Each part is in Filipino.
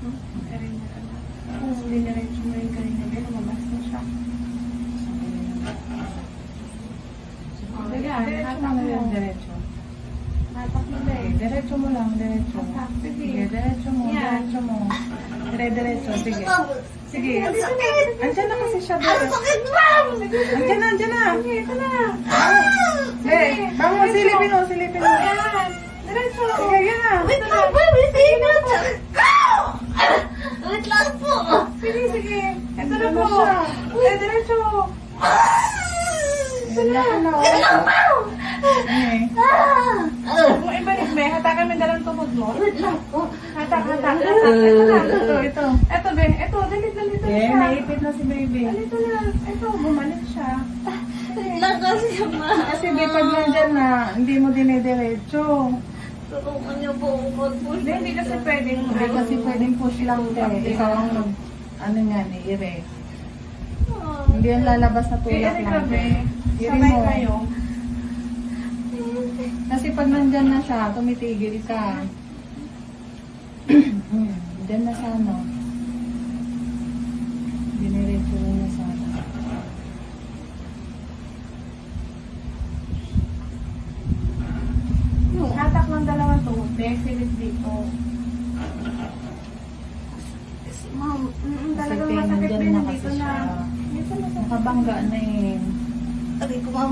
Tapos diniretso mo yung kanina, be, lumabas na siya. Sige, Diretso mo yung diretso. hatak mo, be. Diretso mo lang, diretso. Hatak, Sige, sige. diretso mo, Yan. diretso mo. Dire-diretso, sige. Sige. Sige. Andyan na kasi siya, Ang be. sakit, ma'am! Andyan na, andyan na. Sige, ito na. Be, bangon, silipin mo, silipin mo. Ayan. Diretso. Sige, yan na. Wait lang, ma'am! Isingat! Wait lang po! Sige, sige. Ito na Ano po. siya? Diretso. Yan na, ano. Wait lang, ma'am! Eh. Kung ibalik, be, hatakan mo yung dalawang tuhod mo. Wait lang po! Hatak. Ito na. Ito. Ito, be. Ito, dalit na Eh, siya. naipit na si baby. Dito na. Ito, bumalik siya. Wait lang kasi, ma'am! Kasi di pag nandyan na, hindi mo dinidiretso. Tulungan niyo po ako mag-push. Hindi kasi pwedeng. Hindi kasi pwedeng push lang te. Ikaw ang nag, ano nga ni Ire. Hindi yan lalabas na tulak Kaya lang. be, Ire sabay mo. kayo. Kasi pag nandyan na siya, tumitigil ka. Diyan na sana. Diniretso mo na sana. Hatak ng dalawang tuhod, be. Silip dito. Ma'am, Talagang Kasi masakit nandyan din. na Dito kasi na. siya. Dito na. Nakabangga na eh. sabi ko, ma'am.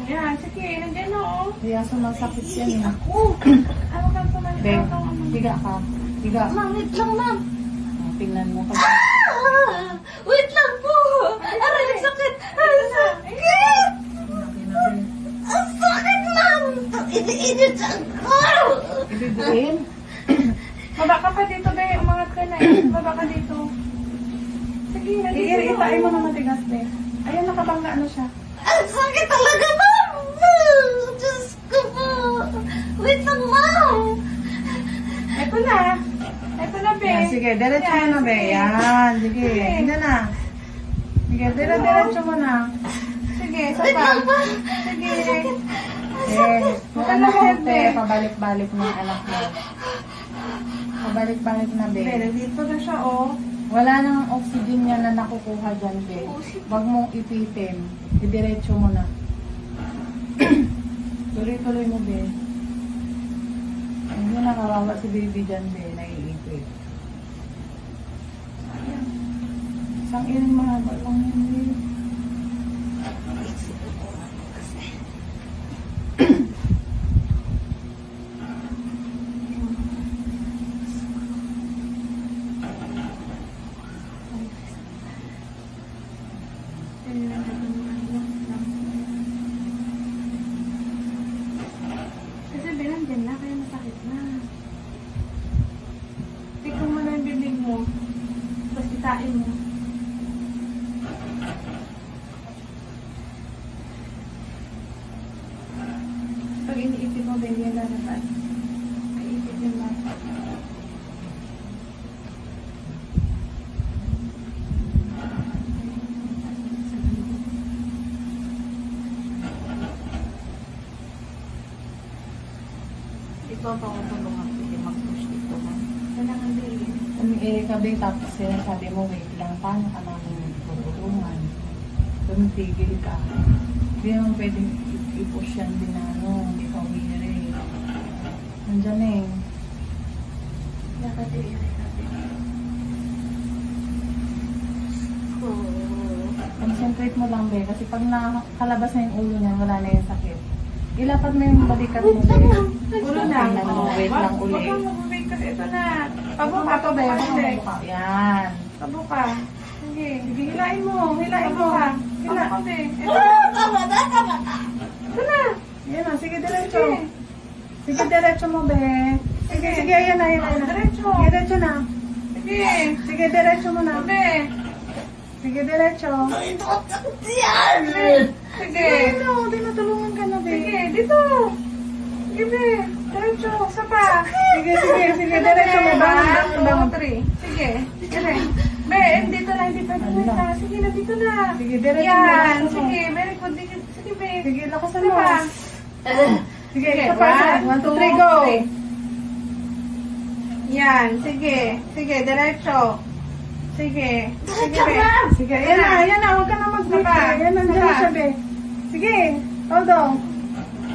Yan, sige. Nandiyan na, oh. Kaya sumasakit yan eh. Ako! Ano kang tumalit? Beng, Ano kang higa ka. Higa. Ma'am, wait lang, ma'am. Tingnan mo. Wait lang po! Aray, ang sakit! Ang sakit! Ang sakit, ma'am! Ini-init ako! Ibigin. Baba ka pa dito, be. Umangat ka na eh. Baba ka dito. Sige, nandito na. Iitain mo na matigas, be. Ayun, nakabangga na siya. Ang sakit talaga, ma'am! Diyos ko po! Wait lang, ma'am! Ito na. Ito na, be. Yan, sige, diretso mo Yan, na, be. sige. Yan, sige. Sige. Hindi na. Sige, diretso mo na. Sige, Wait lang, sapa. ma'am! Sige. Eh, Huwag ano na ko, head, be, be. pabalik-balik na yung anak mo. Pabalik-balik na, be. Be, dito na siya, oh. Wala nang oxygen niya na nakukuha dyan, be. Huwag mong ipitin. Didiretso mo na. Tuloy-tuloy mo, be. Hindi na kawawa si baby dyan, be. Naiipit. Isang iring mahaba lang yun, be. Kasi binandyan na, kaya masakit na. Tikong mo na yung bibig mo. Tapos itain mo. Pag iniipit mo, baby, yan lalabas. Iipit yung mata. Ito, tulungan ko. Hindi mag-push dito, ha? Kailangan baby. Umiiri ka, be, tapos sinasabi mo, wait lang, paano ka namin tutulungan? Tumitigil ka. Hindi naman pwedeng i-push yan din na, ano, hindi ka umiiri. Nandyan eh. Dapat iirik ka, baby. Concentrate mo lang, be, kasi pag nakalabas na yung ulo niya, wala na yung sakit. Ilapad mo yung balikat mo, be. Ulo na. Tingnan mo, wait lang Huwag ulit. kang mag-wait kasi ito na. Pabo Pabuka, ka, be. pabuka, be. Pabuka. Yan. Pabuka. Sige. Sige, hilain mo. Hilain mo. Pabuka. Hila. Pabuka, be. Ito Tama na, tama na! ito na. Yan na, sige, diretso. Sige. Sige, diretso mo, be. Sige, sige, ayan na, ayan na. Diretso. Diretso na. Sige. Sige, diretso mo na. Be. Sige, diretso. Ito ang sakit yan! Sige. Ano, tinutulungan ka na, be. Sige. Dito. Sige, be. Diretso. Sapa. Sige, sige, sige, diretso mo. Bangon, bangon. 3. Sige. Sige. Be, dito na. Hindi pa dito na. Sige na, dito na. Sige, diretso mo. Yan. diretso mo. Sige. Very good. Sige, be. Sige, lakasan mo. Sapa. Sige, Sige, isa pa. 1, 2, 3, go. Yan, sige. Sige, diretso. Sige. Sige, be. Sige, yan na. Huwag ka na magbaba. Yan, nandiyan na siya, be. Sige, todo.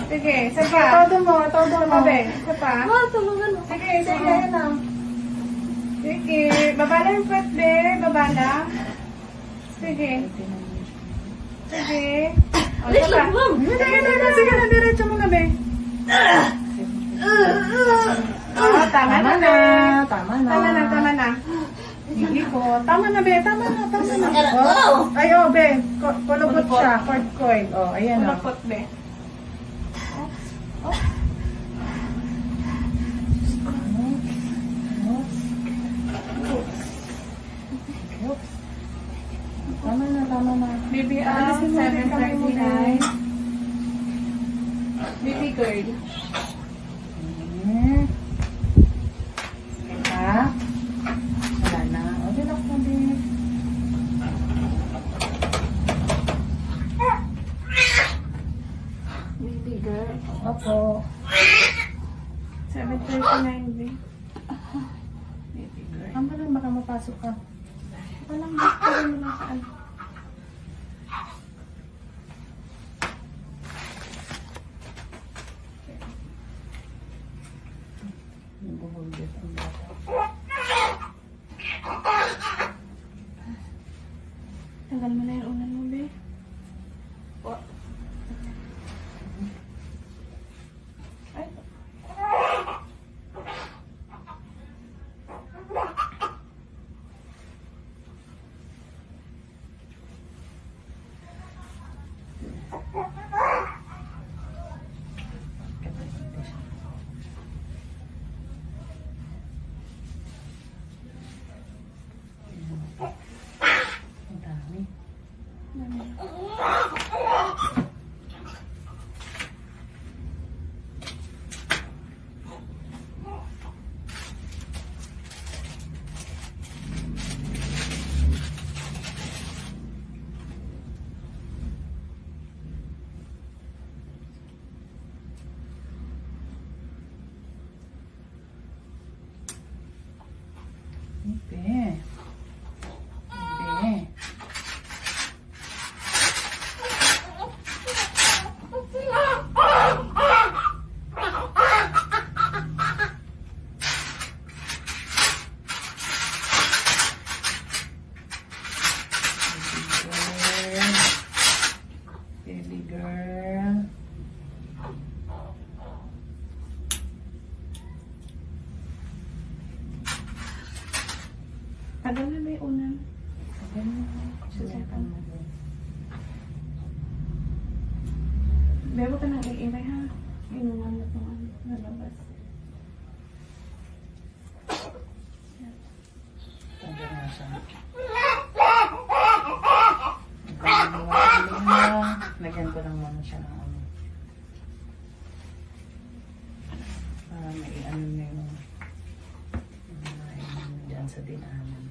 Sige, isa pa. Todo mo, be. Isa pa. Ma, tulungan mo. Sige, yan na. Sige, baba lang yung foot, be. Baba lang. Sige. Sige. O, Wait isa pa. lang, ma'am. Sige na, diretso mo na, be. Oh, tama na, be. Tama na. Tama na. Hindi ko. Tama na, be. Tama na. Oh. Ay, oh, be. Kulubot siya. Cord coil. Oh, ayan, oh. Kulubot, be. Tama na. Baby, Alisin mo din kami mo, 7:39. Baby girl. Ha? Wala na. O, relax na din. Baby girl. Opo. 7:39, be. Baby girl. Ang lang, baka mapasok ka. Walang gusto rin mo lang saan. Nagbubulit ang bata. Tagal mo na yung unan mo, be. Ay. Ang dami. Ipe. Ipe. Baby girl. Tagal na ba yung unan? Susukan mo din. Bebo ka nang iiray, ha? Inuwan na itong ano, nalabas. Tanda na siya. Lagyan ko lang muna siya ng ano. Para may ano na yung dyan sa dinahan.